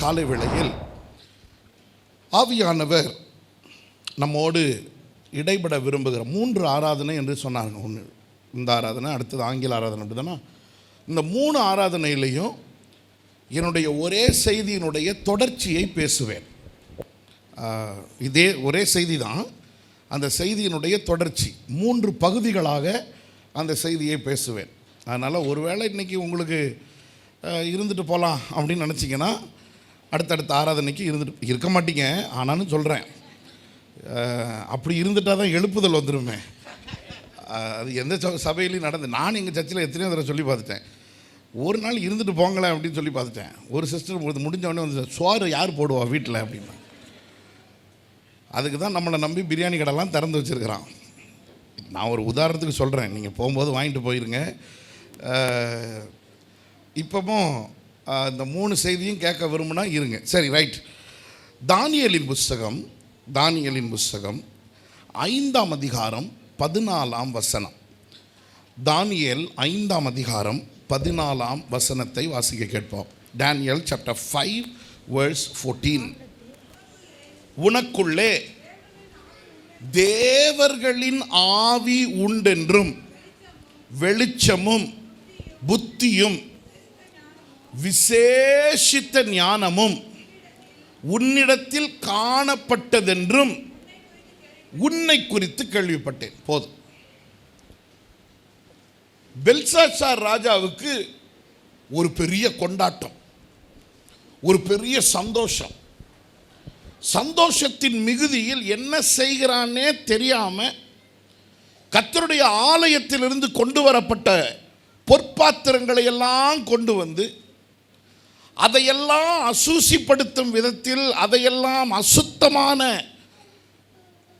காலை வேளையில் ஆவியானவர் நம்மோடு இடைபட விரும்புகிற 3 ஆராதனை என்று சொன்னாங்க. ஒன்று இந்த ஆராதனை, அடுத்தது ஆங்கில ஆராதனை. அப்படிதானா? இந்த 3 ஆராதனையிலையும் என்னுடைய ஒரே செய்தியினுடைய தொடர்ச்சியை பேசுவேன். இதே ஒரே செய்தி தான், அந்த செய்தியினுடைய தொடர்ச்சி 3 பகுதிகளாக அந்த செய்தியை பேசுவேன். அதனால் ஒருவேளை இன்றைக்கி உங்களுக்கு இருந்துட்டு போகலாம் அப்படின்னு நினச்சிங்கன்னா அடுத்தடுத்த ஆராதனைக்கு இருக்க மாட்டீங்க. ஆனாலும் சொல்கிறேன், அப்படி இருந்துட்டால் தான் எழுப்புதல் வந்துடுமே. அது எந்த சபையிலையும் நடந்து, நான் எங்கள் சர்ச்சில் எத்தனையோ தடவை சொல்லி பார்த்துட்டேன். ஒரு நாள் இருந்துட்டு போங்களேன் அப்படின்னு சொல்லி பார்த்துட்டேன். ஒரு சிஸ்டர் முடிஞ்சவொடனே வந்து, சோறு யார் போடுவா வீட்டில் அப்படின்னா. அதுக்கு தான் நம்மளை நம்பி பிரியாணி கடைலாம் திறந்து வச்சுருக்கிறான். நான் ஒரு உதாரணத்துக்கு சொல்கிறேன், நீங்கள் போகும்போது வாங்கிட்டு போயிருங்க. இப்போவும் இந்த 3 செய்தியும் கேட்க விரும்புனா இருங்க. சரி, ரைட். தானியேலின் புஸ்தகம் 5ஆம் அதிகாரம் 14ஆம் வசனம். தானியேல் 5ஆம் அதிகாரம் 14ஆம் வசனத்தை வாசிக்க கேட்போம். Daniel chapter 5 verse 14. உனக்குள்ளே தேவர்களின் ஆவி உண்டென்றும் வெளிச்சமும் புத்தியும் விசேஷித்த ஞானமும் உன்னிடத்தில் காணப்பட்டதென்றும் உன்னை குறித்து கேள்விப்பட்டேன். போதும். பெல்சாத்சார் ராஜாவுக்கு ஒரு பெரிய கொண்டாட்டம், ஒரு பெரிய சந்தோஷம். சந்தோஷத்தின் மிகுதியில் என்ன செய்கிறானே தெரியாம கர்த்தருடைய ஆலயத்திலிருந்து கொண்டு வரப்பட்ட பொற்பாத்திரங்களை எல்லாம் கொண்டு வந்து அதையெல்லாம் அசூசிப்படுத்தும் விதத்தில், அதையெல்லாம் அசுத்தமான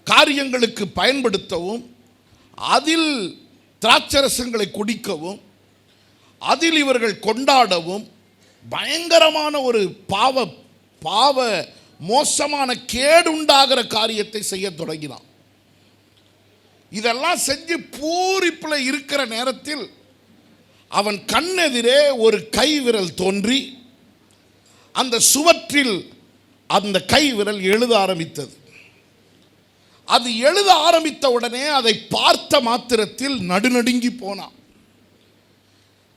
காரியங்களுக்கு பயன்படுத்தவும், அதில் திராட்சரசங்களை குடிக்கவும், அதில் இவர்கள் கொண்டாடவும், பயங்கரமான ஒரு பாவ மோசமான கேடுண்டாகிற காரியத்தை செய்ய தொடங்கினான். இதெல்லாம் செஞ்சு பூரிப்பில் இருக்கிற நேரத்தில் அவன் கண்ணெதிரே ஒரு கை விரல் தோன்றி அந்த சுவற்றில் அந்த கை விரல் எழுத ஆரம்பித்தது. அது எழுத ஆரம்பித்த உடனே அதை பார்த்த மாத்திரத்தில் நடுநடுங்கி போனான்.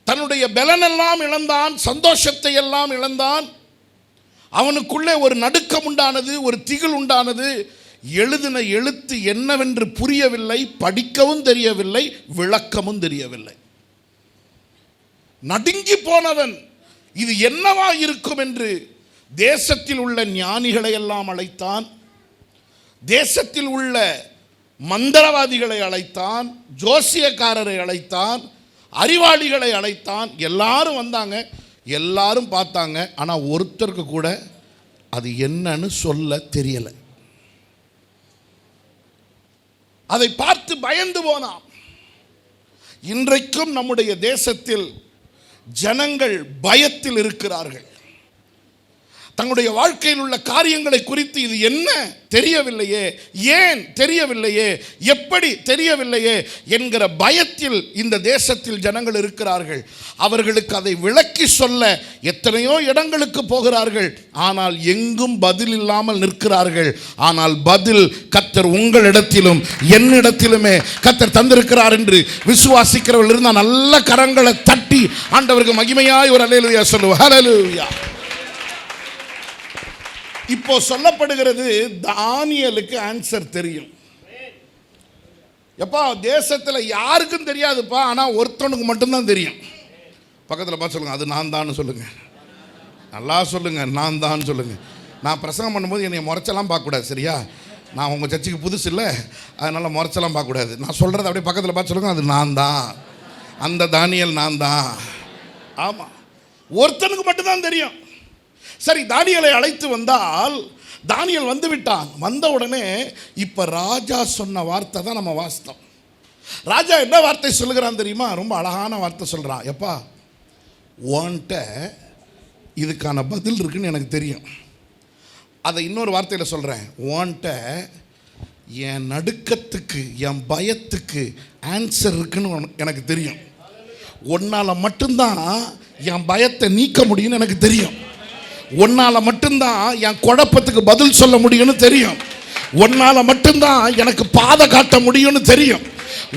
தன்னுடைய பலனெல்லாம் இழந்தான், சந்தோஷத்தை எல்லாம் இழந்தான். அவனுக்குள்ளே ஒரு நடுக்கம் உண்டானது, ஒரு திகில் உண்டானது. எழுதின எழுத்து என்னவென்று புரியவில்லை, படிக்கவும் தெரியவில்லை, விளக்கமும் தெரியவில்லை. நடுங்கி போனவன் இது என்னவா இருக்கும் என்று தேசத்தில் உள்ள ஞானிகளை எல்லாம் அழைத்தான், தேசத்தில் உள்ள மந்திரவாதிகளை அழைத்தான், ஜோசியக்காரரை அழைத்தான், அறிவாளிகளை அழைத்தான். எல்லாரும் வந்தாங்க, எல்லாரும் பார்த்தாங்க. ஆனால் ஒருத்தருக்கு கூட அது என்னன்னு சொல்ல தெரியலை. அதை பார்த்து பயந்து போனான். இன்றைக்கும் நம்முடைய தேசத்தில் ஜனங்கள் பயத்தில் இருக்கிறார்கள். தங்களுடைய வாழ்க்கையில் உள்ள காரியங்களை குறித்து இது என்ன தெரியவில்லையே, ஏன் தெரியவில்லையே, எப்படி தெரியவில்லையே என்கிற பயத்தில் இந்த தேசத்தில் ஜனங்கள் இருக்கிறார்கள். அவர்களுக்கு அதை விளக்கி சொல்ல எத்தனையோ இடங்களுக்கு போகிறார்கள், ஆனால் எங்கும் பதில் இல்லாமல் நிற்கிறார்கள். ஆனால் பதில் கர்த்தர் உங்களிடத்திலும் என்னிடத்திலுமே கர்த்தர் தந்திருக்கிறார் என்று விசுவாசிக்கிறவர்கள் இருந்தால் நல்ல கரங்களை தட்டி ஆண்டவருக்கு மகிமையாய் ஒரு அல்லேலூயா சொல்லுவோம். ஹல்லேலூயா. இப்போ சொல்லப்படுகிறது, தானியேலுக்கு ஆன்சர் தெரியும். எப்பா தேசத்தில் யாருக்கும் தெரியாதுப்பா, ஆனால் ஒருத்தனுக்கு மட்டும்தான் தெரியும். பக்கத்தில் பார்த்து சொல்லுங்க, அது நான் தான் சொல்லுங்க. நல்லா சொல்லுங்க, நான் தான் சொல்லுங்க. நான் பிரசங்கம் பண்ணும்போது என்னை முறைச்செல்லாம் பார்க்கக்கூடாது, சரியா? நான் உங்கள் சர்ச்சுக்கு புதுசு இல்லை, அதனால் முறைச்செல்லாம் பார்க்கக்கூடாது. நான் சொல்கிறத அப்படியே பக்கத்தில் பார்த்து சொல்லுங்க, அது நான் தான், அந்த தானியேல் நான் தான். ஆமாம், ஒருத்தனுக்கு மட்டும்தான் தெரியும். சரி, தானியேலை அழைத்து வந்தால் தானியேல் வந்து விட்டான். வந்த உடனே இப்போ ராஜா சொன்ன வார்த்தை தான் நம்ம வாசித்தோம். ராஜா என்ன வார்த்தை சொல்லுகிறான் தெரியுமா? ரொம்ப அழகான வார்த்தை சொல்கிறான். எப்பா, உன்கிட்ட இதுக்கான பதில் இருக்குன்னு எனக்கு தெரியும். அதை இன்னொரு வார்த்தையில் சொல்கிறேன். உன்கிட்ட என் நடுக்கத்துக்கு, என் பயத்துக்கு ஆன்சர் இருக்குன்னு எனக்கு தெரியும். உன்னால் மட்டும்தான் என் பயத்தை நீக்க முடியும்னு எனக்கு தெரியும். உன்னால மட்டும்தான் என் குழப்பத்துக்கு பதில் சொல்ல முடியும்னு தெரியும். உன்னால மட்டும்தான் எனக்கு பாதை காட்ட முடியும்னு தெரியும்.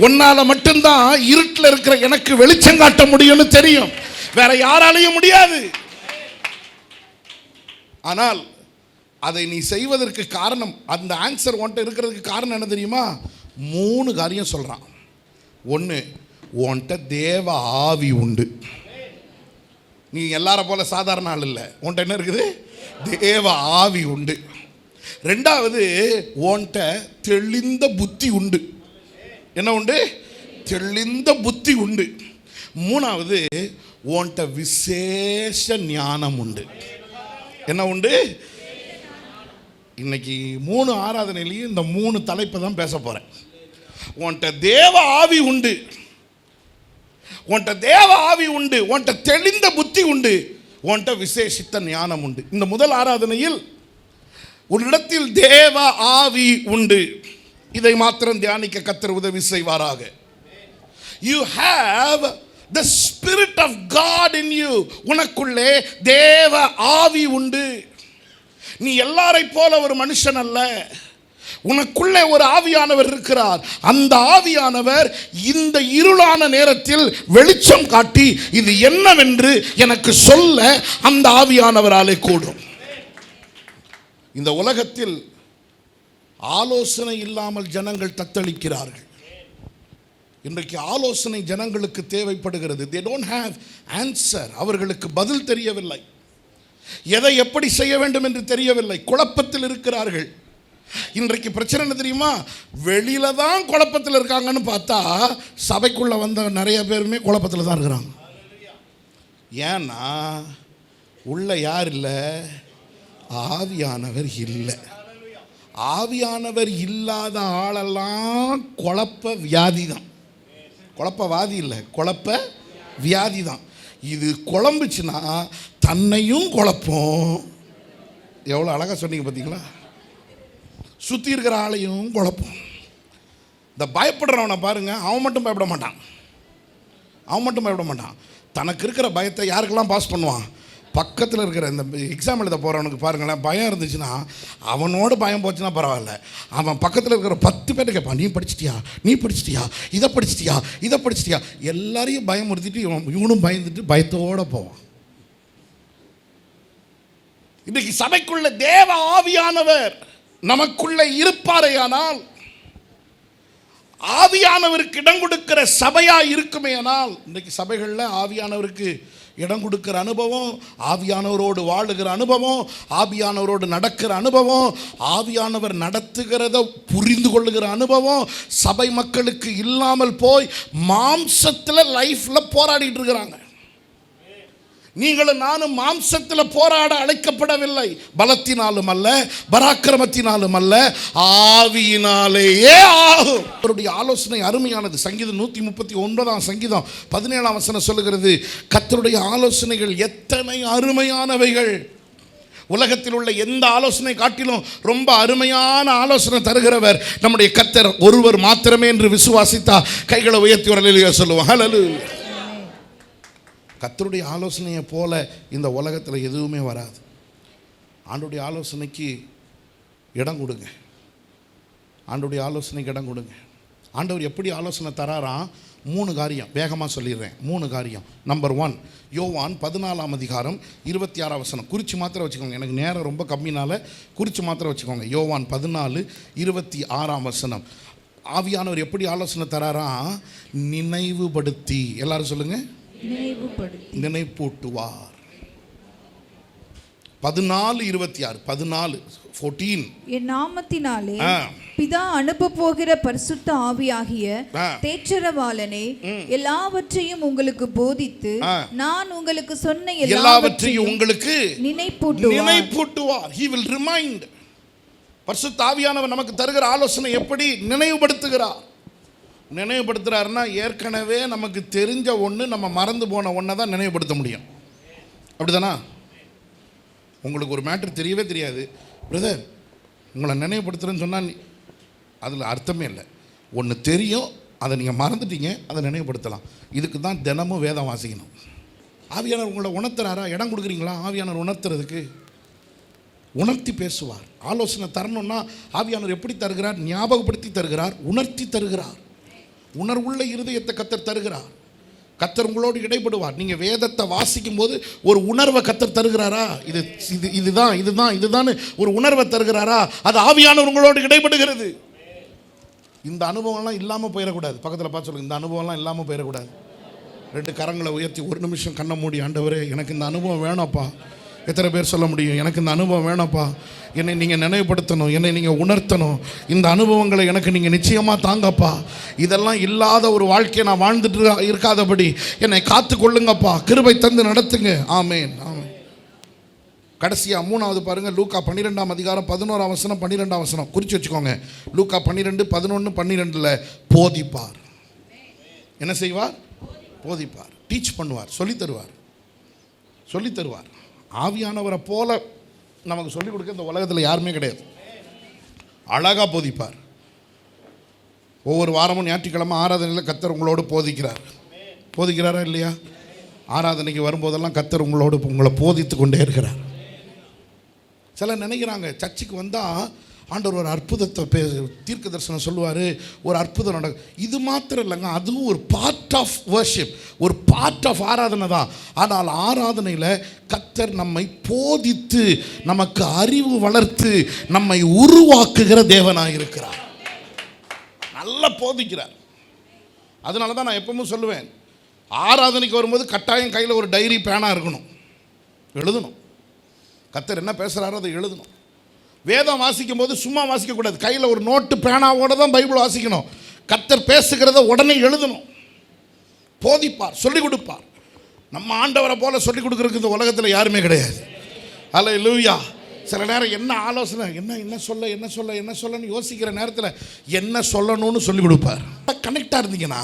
உன்னால மட்டும்தான் இருட்டில் இருக்கிற எனக்கு வெளிச்சம் காட்ட முடியும்னு தெரியும். வேற யாராலையும் முடியாது. ஆனால் அதை நீ செய்வதற்கு காரணம், அந்த ஆன்சர் உன்கிட்ட இருக்கிறதுக்கு காரணம் என்ன தெரியுமா? 3 காரியம் சொல்றான். 1, உன்கிட்ட தேவ ஆவி உண்டு. நீ எல்லார போல சாதாரண ஆள் இல்லை. உன்கிட்ட என்ன இருக்குது? தேவ ஆவி உண்டு. 2வது, உன்கிட்ட தெளிந்த புத்தி உண்டு. என்ன உண்டு? தெளிந்த புத்தி உண்டு. 3வது, உன்கிட்ட விசேஷ ஞானம் உண்டு. என்ன உண்டு? இன்னைக்கு 3 ஆராதனையிலையும் இந்த 3 தலைப்பை தான் பேச போறேன். உன்கிட்ட தேவ ஆவி உண்டு, உன்கிட்ட தேவ ஆவி உண்டு, உன்கிட்ட தெளிந்த புத்தி உண்டு, உன்கிட்ட விசேஷித்த ஞானம் உண்டு. இந்த முதல் ஆராதனையில் உன்னிடத்தில் தேவ ஆவி உண்டு. இதை மாத்திரம் தியானிக்க கர்த்தர் உதவி செய்வாராக. You have the spirit of God in you. உனக்குள்ளே தேவ ஆவி உண்டு. நீ எல்லாரை போல ஒரு மனுஷன் அல்ல. உனக்குள்ளே ஒரு ஆவியானவர் இருக்கிறார். அந்த ஆவியானவர் இந்த இருளான நேரத்தில் வெளிச்சம் காட்டி இது என்னவென்று எனக்கு சொல்ல அந்த ஆவியானவராலே கூடும். இந்த உலகத்தில் ஆலோசனை இல்லாமல் ஜனங்கள் தத்தளிக்கிறார்கள். இன்றைக்கு ஆலோசனை ஜனங்களுக்கு தேவைப்படுகிறது. they don't have answer. அவர்களுக்கு பதில் தெரியவில்லை. எதை எப்படி செய்ய வேண்டும் என்று தெரியவில்லை. குழப்பத்தில் இருக்கிறார்கள். இன்றைக்கு பிரச்சனை என்ன தெரியுமா? வெளியில தான் குழப்பத்தில் இருக்காங்கன்னு பார்த்தா சபைக்குள்ள வந்த நிறைய பேருமே குழப்பத்தில் தான் இருக்கிறாங்க. ஏன்னா உள்ள யார் இல்லை? ஆவியானவர் இல்லை. ஆவியானவர் இல்லாத ஆளெல்லாம் குழப்ப வியாதி தான். குழப்பவாதி இல்லை, குழப்ப வியாதி தான். இது குழம்புச்சுன்னா தன்னையும் குழப்பம். எவ்வளோ அழகாக சொன்னீங்க பார்த்தீங்களா? சுற்றி இருக்கிற ஆளையும் குழப்பம். இந்த பயப்படுறவனை பாருங்க, அவன் மட்டும் பயப்பட மாட்டான். அவன் மட்டும் பயப்பட மாட்டான். தனக்கு இருக்கிற பயத்தை யாருக்கெல்லாம் பாஸ் பண்ணுவான்? பக்கத்தில் இருக்கிற இந்த எக்ஸாம் எழுத போகிறவனுக்கு பாருங்களேன், பயம் இருந்துச்சுன்னா அவனோட பயம் போச்சுன்னா பரவாயில்ல, அவன் பக்கத்தில் இருக்கிற 10 பேர்ட்ட கேட்பான், நீ படிச்சிட்டியா, நீ படிச்சிட்டியா, இதை படிச்சிட்டியா, இதை படிச்சிட்டியா. எல்லாரையும் பயமுறுத்திட்டு இவனும் பயந்துட்டு பயத்தோடு போவான். இன்றைக்கு சபைக்குள்ள தேவ ஆவியானவர் நமக்குள்ள இருப்பாரேயானால், ஆவியானவருக்கு இடம் கொடுக்கிற சபையா இருக்குமே ஆனால், இன்றைக்கு சபைகளில் ஆவியானவருக்கு இடம் கொடுக்கிற அனுபவம், ஆவியானவரோடு வாழுகிற அனுபவம், ஆவியானவரோடு நடக்கிற அனுபவம், ஆவியானவர் நடத்துகிறத புரிந்து கொள்ளுகிற அனுபவம் சபை மக்களுக்கு இல்லாமல் போய் மாம்சத்தில் லைஃப்பில் போராடிட்டு இருக்கிறாங்க. நீங்களும் நானும் மாம்சத்தில் போராட அழைக்கப்படவில்லை. பலத்தினாலும் அல்ல, பராக்கிரமத்தினாலும் அல்ல, ஆவியினாலேயே ஆகும். அவருடைய ஆலோசனை அருமையானது. சங்கீதம் 139 சங்கீதம் 17 வசனம் சொல்லுகிறது, கர்த்தருடைய ஆலோசனைகள் எத்தனை அருமையானவைகள். உலகத்தில் உள்ள எந்த ஆலோசனை காட்டிலும் ரொம்ப அருமையான ஆலோசனை தருகிறவர் நம்முடைய கர்த்தர் ஒருவர் மாத்திரமே என்று விசுவாசித்தா கைகளை உயர்த்தி ஒரு அல்லேலூயா சொல்லுவோம். ஹல்லேலூயா. கர்த்தருடைய ஆலோசனையை போல இந்த உலகத்தில் எதுவுமே வராது. ஆண்டவருடைய ஆலோசனைக்கு இடம் கொடுங்க. ஆண்டவருடைய ஆலோசனைக்கு இடம் கொடுங்க. ஆண்டவர் எப்படி ஆலோசனை தராராம்? 3 காரியம் வேகமாக சொல்லிடுறேன். 3 காரியம். நம்பர் 1, யோவான் 14 அதிகாரம் 26 வசனம். குறித்து மாத்திரம் வச்சுக்கோங்க, எனக்கு நேரம் ரொம்ப கம்மினால குறித்து மாத்திரம் வச்சுக்கோங்க. யோவான் 14:26 வசனம். ஆவியானவர் எப்படி ஆலோசனை தராராம்? நினைவுபடுத்தி. எல்லாரும் சொல்லுங்க, நினைப்பூட்டுவார். 14:26 14 என் நாமத்தினாலே பிதா அனுப்ப போகிற பரிசுத்த ஆவியாகிய தேற்றரவாளனே எல்லாவற்றையும் உங்களுக்கு போதித்து நான் உங்களுக்கு சொன்ன எல்லாவற்றையும் உங்களுக்கு நினைப்பூட்டுவார். He will remind. பரிசுத்த ஆவியானவர் நமக்கு தருகிற ஆலோசனை எப்படி நினைவுபடுத்துகிறார்? நினைவுபடுத்துகிறாருன்னா ஏற்கனவே நமக்கு தெரிஞ்ச ஒன்று, நம்ம மறந்து போன ஒன்றை தான் நினைவுபடுத்த முடியும். அப்படிதானா? உங்களுக்கு ஒரு மேட்ரு தெரியவே தெரியாது, பிரதர் உங்களை நினைவுபடுத்துகிறேன்னு சொன்னால் அதில் அர்த்தமே இல்லை. ஒன்று தெரியும், அதை நீங்கள் மறந்துட்டீங்க, அதை நினைவுபடுத்தலாம். இதுக்கு தான் தினமும் வேதம் வாசிக்கணும். ஆவியானவர் உங்களை உணர்த்துறாரா? இடம் கொடுக்குறீங்களா ஆவியானவர் உணர்த்துறதுக்கு? உணர்த்தி பேசுவார். ஆலோசனை தரணும்னா ஆவியானவர் எப்படி தருகிறார்? ஞாபகப்படுத்தி தருகிறார், உணர்த்தி தருகிறார். உணர்வுள்ள இருதயத்தை கர்த்தர் தருகிறார். கர்த்தர் உங்களோடு இடைப்படுவார். நீங்கள் வேதத்தை வாசிக்கும் போது ஒரு உணர்வை கர்த்தர் தருகிறாரா? இதுதான் ஒரு உணர்வை தருகிறாரா? அது ஆவியானவர் உங்களோடு இடைப்படுகிறது. இந்த அனுபவம்லாம் இல்லாமல் போயிடக்கூடாது. பக்கத்தில் பார்த்து சொல்லுங்கள், இந்த அனுபவம்லாம் இல்லாமல் போயிடக்கூடாது. 2 கரங்களை உயர்த்தி ஒரு நிமிஷம் கண்ணை மூடி, ஆண்டவரே எனக்கு இந்த அனுபவம் வேணாப்பா. எத்தனை பேர் சொல்ல முடியும், எனக்கு இந்த அனுபவம் வேணாப்பா, என்னை நீங்கள் நினைவுபடுத்தணும், என்னை நீங்கள் உணர்த்தணும், இந்த அனுபவங்களை எனக்கு நீங்கள் நிச்சயமாக தாங்கப்பா. இதெல்லாம் இல்லாத ஒரு வாழ்க்கையை நான் வாழ்ந்துட்டு இருக்காதபடி என்னை காத்து கொள்ளுங்கப்பா, கிருபை தந்து நடத்துங்க. ஆமேன், ஆமேன். கடைசியாக 3வது பாருங்கள், லூக்கா 12ஆம் அதிகாரம் 11ஆம் வசனம் 12ஆம் வசனம் குறித்து வச்சுக்கோங்க. லூக்கா 12, 11, 12 போதிப்பார். என்ன செய்வார்? போதிப்பார், டீச் பண்ணுவார், சொல்லி தருவார். ஆவியானவரை போல நமக்கு சொல்லிக் கொடுக்க இந்த உலகத்தில் யாருமே கிடையாது. அழகாக போதிப்பார். ஒவ்வொரு வாரமும் ஞாயிற்றுக்கிழமை ஆராதனையில் கர்த்தர் உங்களோடு போதிக்கிறாரா இல்லையா? ஆராதனைக்கு வரும்போதெல்லாம் கர்த்தர் உங்களை போதித்து கொண்டே இருக்கிறார். சிலர் நினைக்கிறாங்க சர்ச்சுக்கு வந்தால் ஆண்டவர் ஒரு அற்புதத்தை தீர்க்க தரிசனம் சொல்லுவார், ஒரு அற்புதம் நடக்கும். இது மாத்திரம் இல்லைங்க, அதுவும் ஒரு பார்ட் ஆஃப் வர்ஷிப், ஒரு பார்ட் ஆஃப் ஆராதனை தான். ஆனால் ஆராதனையில் கர்த்தர் நம்மை போதித்து நமக்கு அறிவு வளர்த்து நம்மை உருவாக்குகிற தேவனாக இருக்கிறார். நல்லா போதிக்கிறார். அதனால தான் நான் எப்பவும் சொல்லுவேன், ஆராதனைக்கு வரும்போது கட்டாயம் கையில் ஒரு டைரி பேனா இருக்கணும், எழுதணும். கர்த்தர் என்ன பேசுகிறாரோ அதை எழுதணும். வேதம் வாசிக்கும் போது சும்மா வாசிக்கக்கூடாது, கையில் ஒரு நோட்டு பேனாவோட தான் பைபிள் வாசிக்கணும். கர்த்தர் பேசுகிறத உடனே எழுதணும். போதிப்பார், சொல்லிக் கொடுப்பார். நம்ம ஆண்டவரை போல சொல்லிக் கொடுக்குறதுக்கு இந்த உலகத்தில் யாருமே கிடையாது. அல்லேலூயா. சில நேரம் என்ன ஆலோசனை, என்ன சொல்லன்னு யோசிக்கிற நேரத்தில் என்ன சொல்லணும்னு சொல்லிக் கொடுப்பார். கனெக்டாக இருந்தீங்கன்னா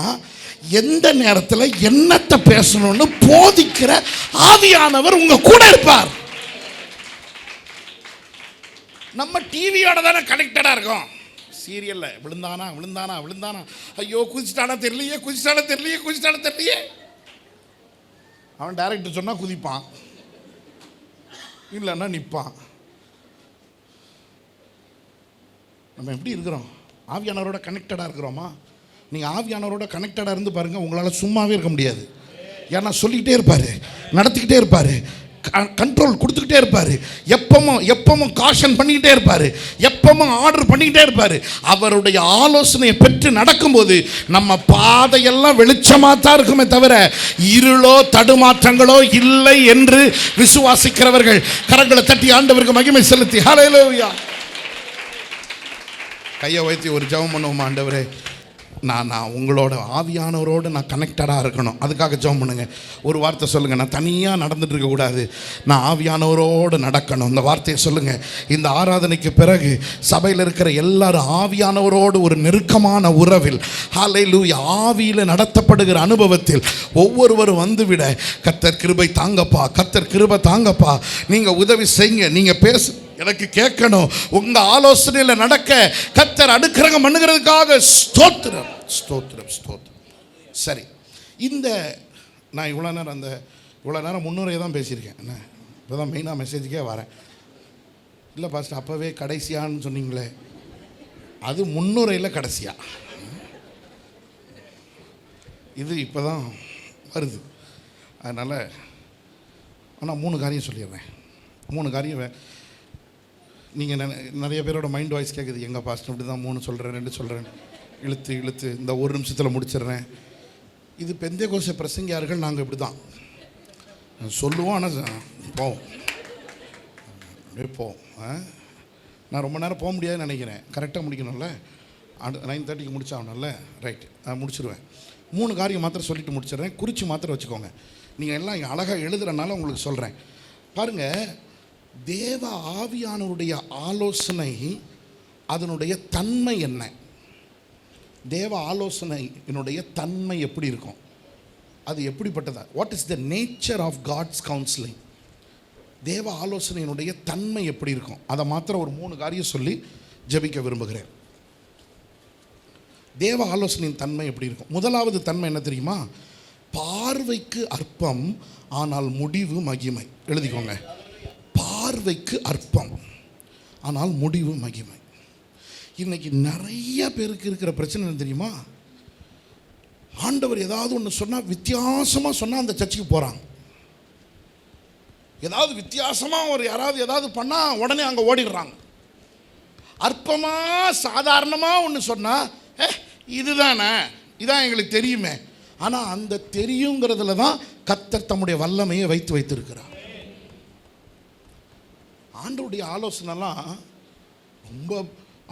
எந்த நேரத்தில் என்னத்தை பேசணும்னு போதிக்கிற ஆவியானவர் உங்கள் கூட இருப்பார். நம்ம டிவியோட தானே கனெக்டடாக இருக்கோம். சீரியலில் விழுந்தானா, ஐயோ குதிச்சிட்டானா தெரியலையே. அவன் டைரக்டர் சொன்னால் குதிப்பான், இல்லைன்னா நிற்பான். நம்ம எப்படி இருக்கிறோம்? ஆவியானவரோட கனெக்டடாக இருக்கிறோமா? நீங்கள் ஆவியானவரோட கனெக்டடாக இருந்து பாருங்கள், உங்களால் சும்மாவே இருக்க முடியாது. ஏன்னா சொல்லிக்கிட்டே இருப்பார், நடத்திக்கிட்டே இருப்பார், கண்ட்ரோல் கொடுத்துக்கிட்டே இருப்பார், எப்பவும் காஷன் பண்ணிக்கிட்டே இருப்பார், எப்பவும் ஆர்டர் பண்ணிக்கிட்டே இருப்பார். அவருடைய ஆலோசனையை பெற்று நடக்கும்போது நம்ம பாதையெல்லாம் வெளிச்சமாக தான் இருக்குமே தவிர இருளோ தடுமாற்றங்களோ இல்லை என்று விசுவாசிக்கிறவர்கள் கரங்களை தட்டி ஆண்டவருக்கு மகிமை செலுத்தி ஹல்லேலூயா. கையை வைத்து ஒரு ஜெபம் பண்ணுவோம். ஆண்டவரே, நான் உங்களோட ஆவியானவரோடு நான் கனெக்டடாக இருக்கணும். அதுக்காக ஜெபம் பண்ணுங்க. ஒரு வார்த்தை சொல்லுங்கள், நான் தனியாக நடந்துட்டு இருக்கக்கூடாது, நான் ஆவியானவரோடு நடக்கணும். இந்த வார்த்தையை சொல்லுங்கள். இந்த ஆராதனைக்கு பிறகு சபையில் இருக்கிற எல்லாரும் ஆவியானவரோடு ஒரு நெருக்கமான உறவில், ஹல்லேலூயா, ஆவியில் நடத்தப்படுகிற அனுபவத்தில் ஒவ்வொருவரும் வந்துவிட கர்த்தர் கிருபை தாங்கப்பா, நீங்கள் உதவி செய்யுங்க, நீங்கள் பேசு, எனக்கு கேட்கணும். உங்கள் ஆலோசனையில் நடக்க கர்த்தர் அனுக்கிரகம் பண்ணுகிறதுக்காக ஸ்தோத்திரம். சரி, நான் இவ்வளோ நேரம் முன்னுரையை தான் பேசியிருக்கேன். என்ன இப்போ தான் மெயினாக மெசேஜுக்கே வரேன். இல்லை பாஸ்டர், அப்போவே கடைசியான்னு சொன்னீங்களே, அது முன்னுரையில் கடைசியா, இது இப்போ தான் வருது. அதனால் ஆனால் 3 காரியம் சொல்லிடுறேன். 3 காரியம் நீங்கள் நிறைய பேரோட மைண்ட் வாய்ஸ் கேட்குது, எங்கள் பாஸ்டர் இப்படி தான் 3 சொல்கிறேன் 2 சொல்கிறேன், இழுத்து இந்த 1 நிமிஷத்தில் முடிச்சிடுறேன். இது பெந்தேகோஸ்தே பிரசங்கியார்கள் நாங்கள் இப்படி தான் சொல்லுவோம், ஆனால் போவோம். நான் ரொம்ப நேரம் போக முடியாதுன்னு நினைக்கிறேன். கரெக்டாக முடிக்கணும்ல, 9:30க்கு முடிச்சாகணும்ல, ரைட், முடிச்சிடுவேன். 3 காரியம் மாத்திரம் சொல்லிட்டு முடிச்சிடுறேன். குறித்து மாத்திரம் வச்சுக்கோங்க. நீங்கள் எல்லாம் அழகாக எழுதுறனால உங்களுக்கு சொல்கிறேன். பாருங்கள், தேவ ஆவியானவருடைய ஆலோசனை அதனுடைய தன்மை என்ன? தேவ ஆலோசனையினுடைய தன்மை எப்படி இருக்கும்? அது எப்படிப்பட்டதா? What is the nature of gods counselling? தேவ ஆலோசனையினுடைய தன்மை எப்படி இருக்கும்? அதை மாத்திரம் ஒரு 3 காரியம் சொல்லி ஜெபிக்க விரும்புகிறேன். தேவ ஆலோசனையின் தன்மை எப்படி இருக்கும்? முதலாவது தன்மை என்ன தெரியுமா? பார்வைக்கு அற்பம், ஆனால் முடிவு மகிமை. எழுதிக்கோங்க. பார்வைக்கு அற்பம், ஆனால் முடிவு மகிமை. இன்னைக்கு நிறைய பேருக்கு இருக்கிற பிரச்சனை என்ன தெரியுமா? ஆண்டவர் ஏதாவது ஒன்று சொன்னால், வித்தியாசமாக சொன்னால் அந்த சர்ச்சுக்கு போகிறாங்க. ஏதாவது வித்தியாசமாக ஒரு யாராவது ஏதாவது பண்ணால் உடனே அங்கே ஓடிடுறாங்க. அற்பமாக சாதாரணமாக ஒன்று சொன்னால், இதுதானே, இதான் எங்களுக்கு தெரியுமே. ஆனால் அந்த தெரியுங்கிறதுல தான் கர்த்தர் தம்முடைய வல்லமையை வைத்திருக்கிறார். ஆண்டவருடைய ஆலோசனைலாம் ரொம்ப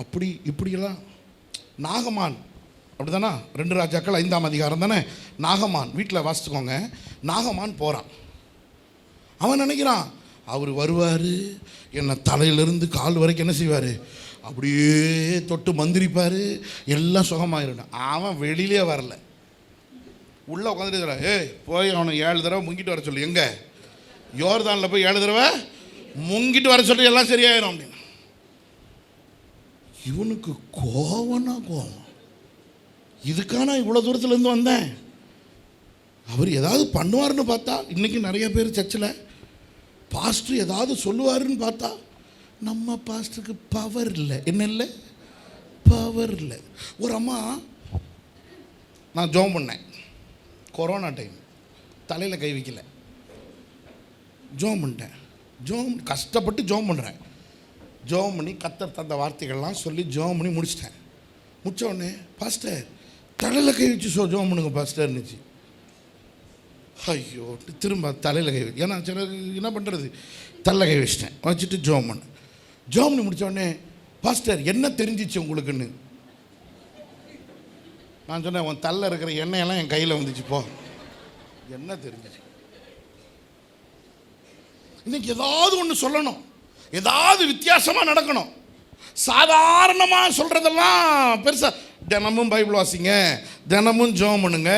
அப்படி இப்படியெல்லாம். நாகமான் அப்படி தானே, 2 ராஜாக்கள் 5ஆம் அதிகாரம் தானே. நாகமான் வீட்டில் வாசித்துக்கோங்க. நாகமான் போகிறான். அவன் நினைக்கிறான் அவர் வருவார், என்னை தலையிலிருந்து கால் வரைக்கும் என்ன செய்வார், அப்படியே தொட்டு மந்திரிப்பார், எல்லாம் சுகமாயிரும். அவன் வெளியிலே வரல, உள்ளே உட்காந்துட்டு, போய் அவனை 7 தடவை முங்கிட்டு வர சொல்லு. எங்கே? யோர்தானில் போய் 7 தடவை முங்கிட்டு வர சொல்லி எல்லாம் சரியாயிரும் அப்படின்னு. இவனுக்கு கோவம்னா கோவம். இதுக்கான இவ்வளோ தூரத்துலேருந்து வந்தேன். அவர் ஏதாவது பண்ணுவார்னு பார்த்தா, இன்றைக்கி நிறைய பேர் சர்ச்சில் பாஸ்டர் ஏதாவது சொல்லுவாருன்னு பார்த்தா, நம்ம பாஸ்டருக்கு பவர் இல்லை. என்ன இல்லை? பவர் இல்லை. ஒரு அம்மா, நான் ஜோம் பண்ணேன் கொரோனா டைம், தலையில் கை வைக்கல, ஜோம் பண்ணிட்டேன். கஷ்டப்பட்டு ஜோம் பண்ணுறேன். ஜோம் பண்ணி கர்த்தர் தந்த வார்த்தைகள்லாம் சொல்லி ஜோம் பண்ணி முடிச்சிட்டேன். முடித்த உடனே, பாஸ்டர் தலையில் கை வச்சு ஜோம் பண்ணுங்க பாஸ்டர் இருந்துச்சு. ஐயோ, திரும்ப தலையில் கை வச்சு, ஏன்னா சில என்ன பண்ணுறது, தலையில் கை வச்சிட்டேன். வச்சுட்டு ஜோம் பண்ணேன். ஜோம் பண்ணி முடித்த உடனே, பாஸ்டர் என்ன தெரிஞ்சிச்சு உங்களுக்குன்னு. நான் சொன்னேன், உன் தள்ள இருக்கிற எண்ணெயெல்லாம் என் கையில் வந்துச்சு, போ. என்ன தெரிஞ்சிச்சு? இன்னைக்கு ஏதாவது ஒன்று சொல்லணும், ஏதாவது வித்தியாசமாக நடக்கணும். சாதாரணமாக சொல்கிறதெல்லாம் பெருசாக, தினமும் பைபிள் வாசிங்க, தினமும் ஜெபம் பண்ணுங்க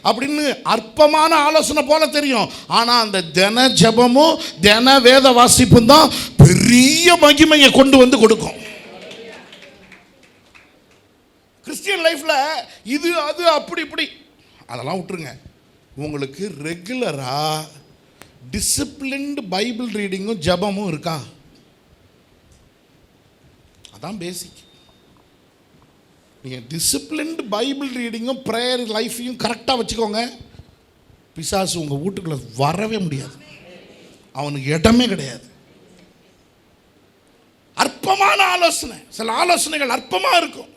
அப்படின்னு அற்பமான ஆலோசனை போல தெரியும். ஆனால் அந்த தின ஜெபமும் தின வேத வாசிப்பும் தான் பெரிய மகிமையை கொண்டு வந்து கொடுக்கும். கிறிஸ்டியன் லைஃப்பில் இது அது அப்படி இப்படி அதெல்லாம் விட்டுருங்க. உங்களுக்கு ரெகுலராக டிசிப்ளின்டு பைபிள் ரீடிங்கும் ஜெபமும் இருக்கா? அதான் பேசிக். நீங்கள் டிசிப்ளின்டு பைபிள் ரீடிங்கும் ப்ரேயர் லைஃப்பையும் கரெக்டாக வச்சுக்கோங்க. பிசாசு உங்கள் வீட்டுக்குள்ளே வரவே முடியாது, அவனுக்கு இடமே கிடையாது. அற்பமான ஆலோசனை, சில ஆலோசனைகள் அற்பமாக இருக்கும்.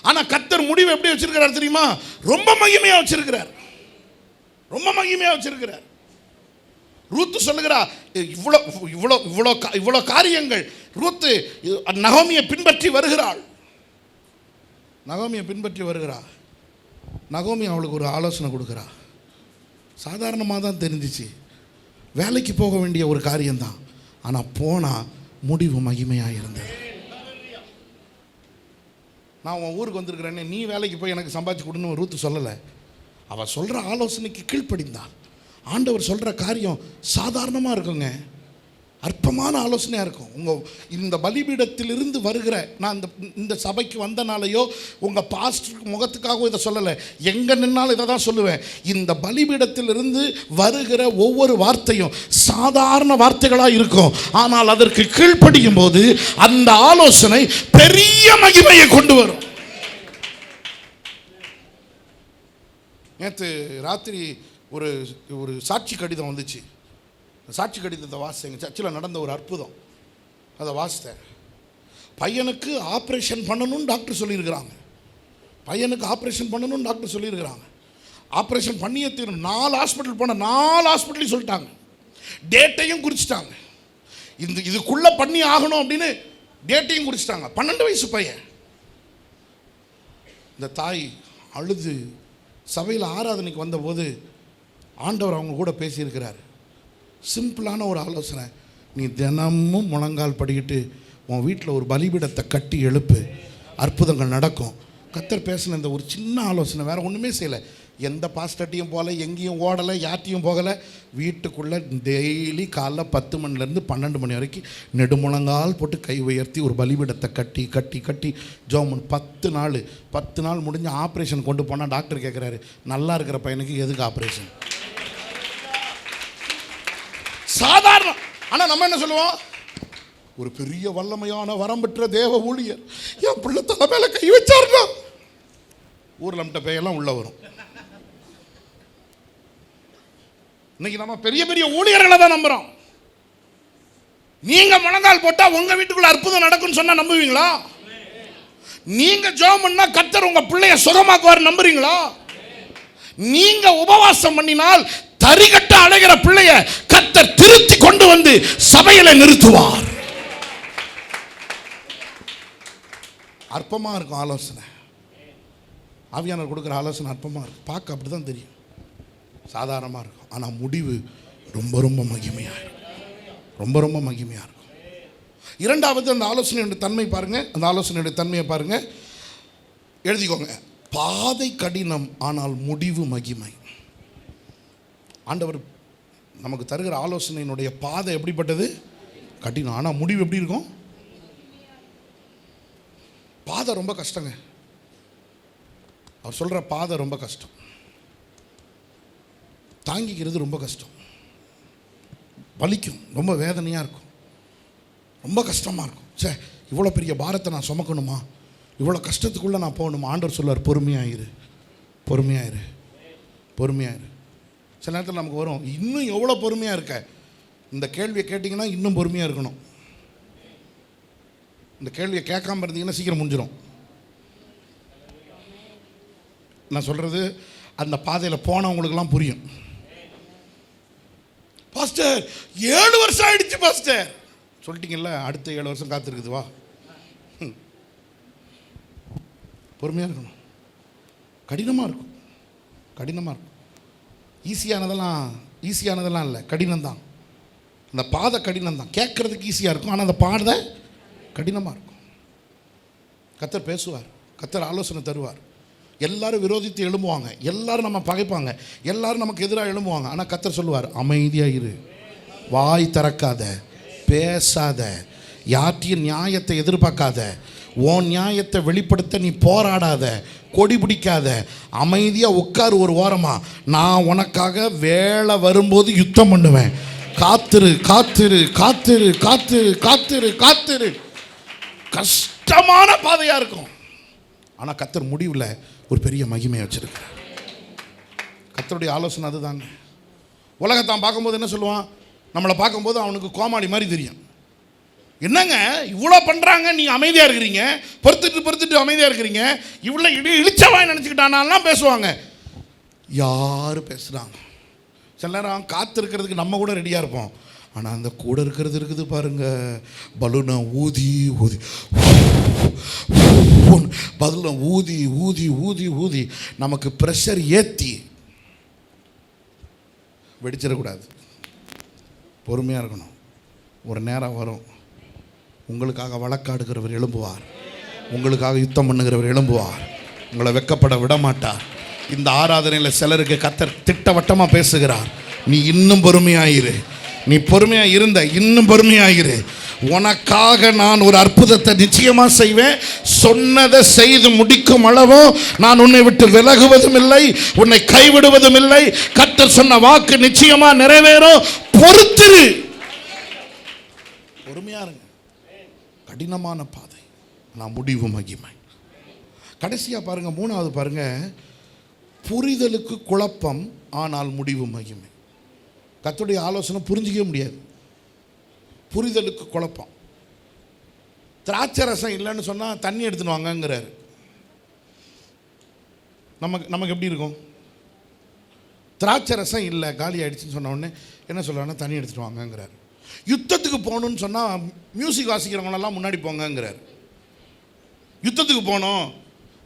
ஆனால் கர்த்தர் முடிவு எப்படி வச்சிருக்கிறார் தெரியுமா? ரொம்ப மகிமையாக வச்சிருக்கிறார், ரொம்ப மகிமையாக வச்சிருக்கிறார். ரூத்து சொல்லுகிறா, இவ்வளோ இவ்வளோ இவ்வளோ இவ்வளோ காரியங்கள். ரூத்து நகோமியை பின்பற்றி வருகிறாள். நகோமியை பின்பற்றி வருகிறா. நகோமி அவளுக்கு ஒரு ஆலோசனை கொடுக்குறா. சாதாரணமாக தான் தெரிஞ்சிச்சு, வேலைக்கு போக வேண்டிய ஒரு காரியம்தான். ஆனால் போனால் முடிவு மகிமையாக இருந்தது. நான் உன் ஊருக்கு வந்திருக்கிறேன்னு நீ வேலைக்கு போய் எனக்கு சம்பாதிச்சு கொடுன்னு ரூத்து சொல்லலை. அவள் சொல்கிற ஆலோசனைக்கு கீழ்ப்படிந்தாள். ஆண்டவர் சொல்கிற காரியம் சாதாரணமாக இருக்குங்க, அற்பமான ஆலோசனையாக இருக்கும். உங்கள் இந்த பலிபீடத்திலிருந்து வருகிற, நான் இந்த சபைக்கு வந்தனாலேயோ உங்கள் பாஸ்டருக்கு முகத்துக்காகவும் இதை சொல்லலை, எங்கே நின்னாலும் இதை தான் சொல்லுவேன். இந்த பலிபீடத்திலிருந்து வருகிற ஒவ்வொரு வார்த்தையும் சாதாரண வார்த்தைகளாக இருக்கும். ஆனால் அதற்கு கீழ்ப்படியும் போது அந்த ஆலோசனை பெரிய மகிமையை கொண்டு வரும். நேற்று ராத்திரி ஒரு சாட்சி கடிதம் வந்துச்சு. சாட்சி கடிதத்தை வாசித்தேன். எங்கள் சர்ச்சில் நடந்த ஒரு அற்புதம், அதை வாசித்தேன். பையனுக்கு ஆப்ரேஷன் பண்ணணும்னு டாக்டர் சொல்லியிருக்கிறாங்க. பையனுக்கு ஆப்ரேஷன் பண்ணணும்னு டாக்டர் சொல்லியிருக்கிறாங்க. ஆப்ரேஷன் பண்ணியே தீரும். 4 ஹாஸ்பிட்டல் போன, 4 ஹாஸ்பிட்டலையும் சொல்லிட்டாங்க, டேட்டையும் குறிச்சிட்டாங்க. இதுக்குள்ளே பண்ணி ஆகணும் அப்படின்னு டேட்டையும் குறிச்சிட்டாங்க. 12 வயசு பையன். இந்த தாய் அழுது சபையில் ஆராதனைக்கு வந்தபோது ஆண்டவர் அவங்க கூட பேசியிருக்கிறார். சிம்பிளான ஒரு ஆலோசனை, நீ தினமும் முழங்கால் படிக்கிட்டு உன் வீட்டில் ஒரு பலிபீடத்தை கட்டி எழுப்பு, அற்புதங்கள் நடக்கும். கர்த்தர் பேசின இந்த ஒரு சின்ன ஆலோசனை, வேறு ஒன்றுமே செய்யலை. எந்த பாஸ்டர்ட்டையும் போகலை, எங்கேயும் ஓடலை, யார்ட்டையும் போகலை. வீட்டுக்குள்ளே டெய்லி காலைல 10 மணிலேருந்து 12 மணி வரைக்கும் நெடுமுழங்கால் போட்டு கை உயர்த்தி ஒரு பலிபீடத்தை கட்டி கட்டி கட்டி ஜோமன் 10 நாள் முடிஞ்சு ஆப்ரேஷன் கொண்டு போனால் டாக்டர் கேட்குறாரு, நல்லா இருக்கிற பையனுக்கு எதுக்கு ஆப்ரேஷன்? சாதாரண. ஆனால் நம்ம என்ன சொல்லுவோம்? ஒரு பெரிய வல்லமையான வரம் பெற்ற தேவ ஊழியர் என் பிள்ளை தலை மேல கை வச்சாருன்னா ஊர்ல நம்மகிட்ட பேயெல்லாம் உள்ள வரும். இன்னைக்கு நம்ம பெரிய பெரிய ஊழியர்களை தான் நம்புறோம். நீங்க முழங்கால் போட்டா உங்க வீட்டுக்குள்ள அற்புதம் நடக்கும்னு சொன்னா நம்புவீங்களா? நீங்க ஜெபம் பண்ணா கர்த்தர் உங்க பிள்ளைய சுகமாக்குவார் நம்புறீங்களா? நீங்க உபவாசம் பண்ணினால் தரிகட்ட அலைகிற பிள்ளைய கர்த்தர் திருத்தி கொண்டு வந்து சபையில நிறுத்துவார். அற்பமா இருக்கும் ஆலோசனை. ஆவியானவர் கொடுக்குற ஆலோசனை அற்பமா இருக்கும், பார்க்க அப்படிதான் தெரியும், சாதாரணமாக இருக்கும். ஆனால் முடிவு ரொம்ப ரொம்ப மகிமையாக இருக்கும், ரொம்ப ரொம்ப மகிமையாக இருக்கும். இரண்டாவது, அந்த ஆலோசனையுடைய தன்மை பாருங்க, அந்த ஆலோசனையுடைய தன்மையை பாருங்க, எழுதிக்கோங்க. பாதை கடினம் ஆனால் முடிவு மகிமை. ஆண்டவர் நமக்கு தருகிற ஆலோசனையினுடைய பாதை எப்படிப்பட்டது? கடினம். ஆனால் முடிவு எப்படி இருக்கும்? பாதை ரொம்ப கஷ்டங்க. அவர் சொல்கிற பாதை ரொம்ப கஷ்டம், தாங்கிக்கிறது ரொம்ப கஷ்டம், வலிக்கும், ரொம்ப வேதனையாக இருக்கும், ரொம்ப கஷ்டமாக இருக்கும். சே, இவ்வளோ பெரிய பாரத்தை நான் சுமக்கணுமா? இவ்வளோ கஷ்டத்துக்குள்ளே நான் போகணுமா? ஆண்டவர் சொல்லுவார், பொறுமையாயிரு, பொறுமையாயிரு, பொறுமையாயிரு. சில நேரத்தில் நமக்கு வரும், இன்னும் எவ்வளோ பொறுமையாக இருக்க? இந்த கேள்வியை கேட்டிங்கன்னா இன்னும் பொறுமையாக இருக்கணும். இந்த கேள்வியை கேட்காம இருந்தீங்கன்னா சீக்கிரம் முடிஞ்சிடும். நான் சொல்கிறது அந்த பாதையில் போனவங்களுக்கெல்லாம் புரியும். பாஸ்டர் 7 வருஷம் ஆயிடுச்சு பாஸ்டர் சொல்லிட்டீங்கல்ல, அடுத்த 7 வருஷம் காத்திருக்குது, வா. பொறுமையாக இருக்கணும். கடினமாக இருக்கும், கடினமாக இருக்கும். ஈஸியானதெல்லாம் இல்லை, கடினம்தான். அந்த பாதை கடினம்தான். கேட்குறதுக்கு ஈஸியாக இருக்கும், ஆனால் அந்த பாதை கடினமாக இருக்கும். கர்த்தர் பேசுவார், கர்த்தர் ஆலோசனை தருவார். எல்லாரும் விரோதித்து எழும்புவாங்க, எல்லாரும் நம்ம பகைப்பாங்க, எல்லாரும் நமக்கு எதிராக எழும்புவாங்க. ஆனால் கர்த்தர் சொல்லுவார், அமைதியாக இரு, வாய் திறக்காத, பேசாத, யார்ட்டையும் நியாயத்தை எதிர்பார்க்காத, உன் நியாயத்தை வெளிப்படுத்த நீ போராடாத, கொடி பிடிக்காத, அமைதியாக உட்கார் ஒரு ஓரமா. நான் உனக்காக வேலை வரும்போது யுத்தம் பண்ணுவேன். காத்திரு காத்திரு காத்திரு காத்திரு காத்திரு காத்திரு. கஷ்டமான பாதையாக இருக்கும், ஆனால் கர்த்தர் முடிவில் ஒரு பெரிய மகிமையை வச்சிருக்கிறார். கர்த்தருடைய ஆலோசனை அதுதாங்க. உலகத்தான் பார்க்கும்போது என்ன சொல்லுவான்? நம்மளை பார்க்கும்போது அவனுக்கு கோமாளி மாதிரி தெரியும். என்னங்க இவ்வளோ பண்ணுறாங்க, நீங்கள் அமைதியாக இருக்கிறீங்க, பொறுத்துட்டு அமைதியாக இருக்கிறீங்க, இவ்வளோ இழிச்சவாய் நினச்சிக்கிட்டானாலாம் பேசுவாங்க. யார் பேசுகிறாங்க? சில நேரம் காத்திருக்கிறதுக்கு நம்ம கூட ரெடியாக இருப்போம், ஆனால் அந்த கூட இருக்கிறது இருக்குது பாருங்க, பலூனை ஊதி ஊதி பதில் ஊதி ஊதி ஊதி ஊதி நமக்கு ப்ரெஷர் ஏற்றி வெடிச்சிடக்கூடாது. பொறுமையாக இருக்கணும். ஒரு நேரம் வரும், உங்களுக்காக வழக்காடுகிறவர் எழும்புவார், உங்களுக்காக யுத்தம் பண்ணுகிறவர் எழும்புவார், உங்களை வெக்கப்பட விட மாட்டார். இந்த ஆராதனையில் சிலருக்கு கர்த்தர் திட்டவட்டமாக பேசுகிறார், நீ இன்னும் பொறுமையாயிரு, நீ பொறுமையாக இருந்த இன்னும் பொறுமையாயிரு, உனக்காக நான் ஒரு அற்புதத்தை நிச்சயமாக செய்வேன், சொன்னதை செய்து முடிக்கும் அளவோ நான் உன்னை விட்டு விலகுவதும் இல்லை, உன்னை கைவிடுவதும் இல்லை, கர்த்தர் சொன்ன வாக்கு நிச்சயமாக நிறைவேறும், பொறுத்திரு. பொறுமையா இருங்க. கடினமான பாதை, நான் முடிவு மகிமை. கடைசியாக பாருங்க, 3வது பாருங்க, புரிதலுக்கு குழப்பம் ஆனால் முடிவு மகிமை. கர்த்தருடைய ஆலோசனை புரிஞ்சிக்கவே முடியாது, புரிதலுக்கு குழப்பம். திராட்சை ரசம் இல்லைன்னு சொன்னால் தண்ணி எடுத்துன்னு வாங்கங்கிறாரு. நமக்கு எப்படி இருக்கும்? திராட்சை ரசம் இல்லை, காலி ஆகிடுச்சின்னு சொன்ன உடனே என்ன சொல்கிறாங்கன்னா தண்ணி எடுத்துகிட்டு வாங்கங்கிறாரு. யுத்தத்துக்கு போகணுன்னு சொன்னால் மியூசிக் வாசிக்கிறவங்களெல்லாம் முன்னாடி போங்கங்கிறார். யுத்தத்துக்கு போகணும்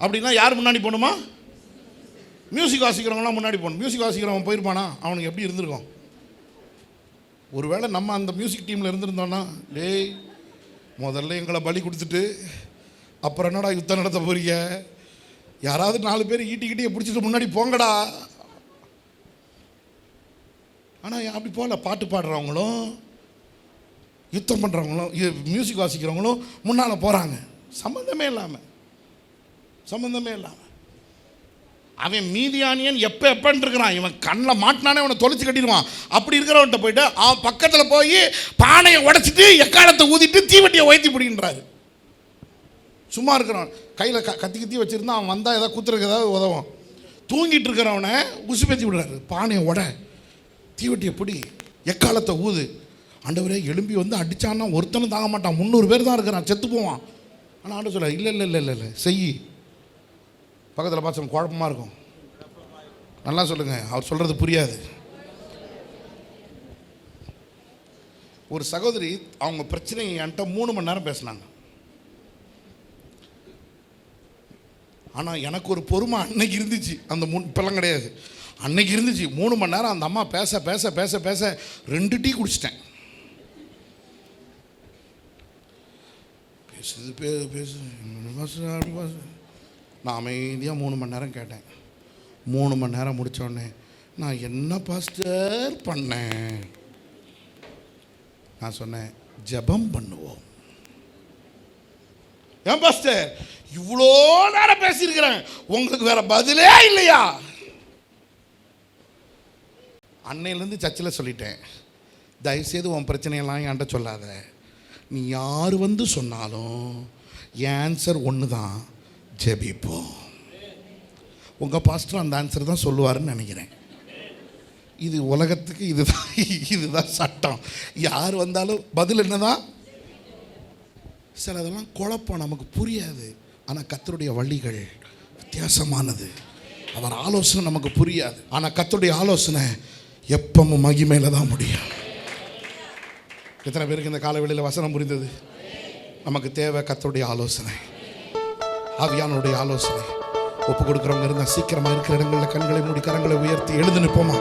அப்படின்னா யார் முன்னாடி போகணுமா? மியூசிக் வாசிக்கிறவங்களாம் முன்னாடி போகணும். மியூசிக் வாசிக்கிறவன் போயிருப்பானா? அவனுக்கு எப்படி இருந்திருக்கும்? ஒருவேளை நம்ம அந்த மியூசிக் டீமில் இருந்திருந்தோன்னா, டேய் முதல்ல எங்களை பலி கொடுத்துட்டு அப்புறம் என்னடா யுத்தம் நடத்த போறீங்க, யாராவது 4 பேர் ஈட்டிக்கிட்டே பிடிச்சிட்டு முன்னாடி போங்கடா. ஆனால் அப்படி போகல. பாட்டு பாடுறவங்களும் யுத்தம் பண்ணுறவங்களும் மியூசிக் வாசிக்கிறவங்களும் முன்னால் போகிறாங்க. சம்மந்தமே இல்லாமல் அவன் மீதியானியன் எப்பன்னு இருக்கிறான். இவன் கண்ணில் மாட்டினானே அவனை தொலைச்சி கட்டிடுவான். அப்படி இருக்கிறவன்ட்ட போயிட்டு அவன் பக்கத்தில் போய் பானையை உடைச்சிட்டு எக்காலத்தை ஊதிட்டு தீவட்டியை உயர்த்தி பிடிக்கின்றாரு. சும்மா இருக்கிறவன் கையில் கத்தி வச்சுருந்தா அவன் வந்தால் ஏதாவது குத்துறதுக்கு ஏதாவது உதவும். தூங்கிட்டு இருக்கிறவனை உசு பேத்தி விடுறாரு. பானையை உடை, தீவட்டியை பிடி, எக்காலத்தை ஊது. ஆண்டவரே எழும்பி வந்து அடித்தான்னா ஒருத்தனும் தாங்க மாட்டான். 300 பேர் தான் இருக்கிறான், செத்து போவான். ஆனால் ஆண்டவர் சொல்ல இல்லை செய். பக்கத்தில் பார்த்து குழப்பமாக இருக்கும். நல்லா சொல்லுங்கள், அவர் சொல்கிறது புரியாது. ஒரு சகோதரி அவங்க பிரச்சனையை என்கிட்ட 3 மணி நேரம் பேசினாங்க. ஆனால் எனக்கு ஒரு பொறுமை அன்னைக்கு இருந்துச்சு. அந்த இப்பெல்லாம் கிடையாது, அன்னைக்கு இருந்துச்சு. 3 மணி நேரம் அந்த அம்மா பேச பேச பேச பேச 2 டீ குடிச்சிட்டேன். பேசு நான் அமைதியாக 3 மணி நேரம் கேட்டேன். 3 மணி நேரம் முடித்தோடனே நான் என்ன பாஸ்டர் பண்ணேன்? நான் சொன்னேன், ஜெபம் பண்ணுவோம். ஏன் பாஸ்டர் இவ்வளோ நேரம் பேசியிருக்கிறேன், உங்களுக்கு வேற பதிலே இல்லையா? அன்னையிலேருந்து சர்ச்சில் சொல்லிட்டேன், தயவுசெய்து உன் பிரச்சனையெல்லாம் என்கிட்ட சொல்லாத. நீ யார் வந்து சொன்னாலும் என் ஆன்சர் ஒன்று தான், ஜெபிப்போம். உங்கள் பாஸ்டர் அந்த ஆன்சர் தான் சொல்லுவாருன்னு நினைக்கிறேன். இது உலகத்துக்கு இதுதான் சட்டம். யார் வந்தாலும் பதில் என்னதான்? சிலதெல்லாம் குழப்பம், நமக்கு புரியாது. ஆனால் கர்த்தருடைய வழிகள் வித்தியாசமானது. அவர் ஆலோசனை நமக்கு புரியாது. ஆனால் கர்த்தருடைய ஆலோசனை எப்பவும் மகிமையில தான் முடியும். எத்தனை பேருக்கு இந்த காலவெளியில் வசனம் புரிந்தது? நமக்கு தேவை கர்த்தருடைய ஆலோசனை, ஆவியானவருடைய ஆலோசனை. ஒப்பு கொடுக்குறவங்க இருந்தால் சீக்கிரமாக இருக்கிற இடங்களில் கண்களை மூடி கரங்களை உயர்த்தி எழுந்து நிற்போமா?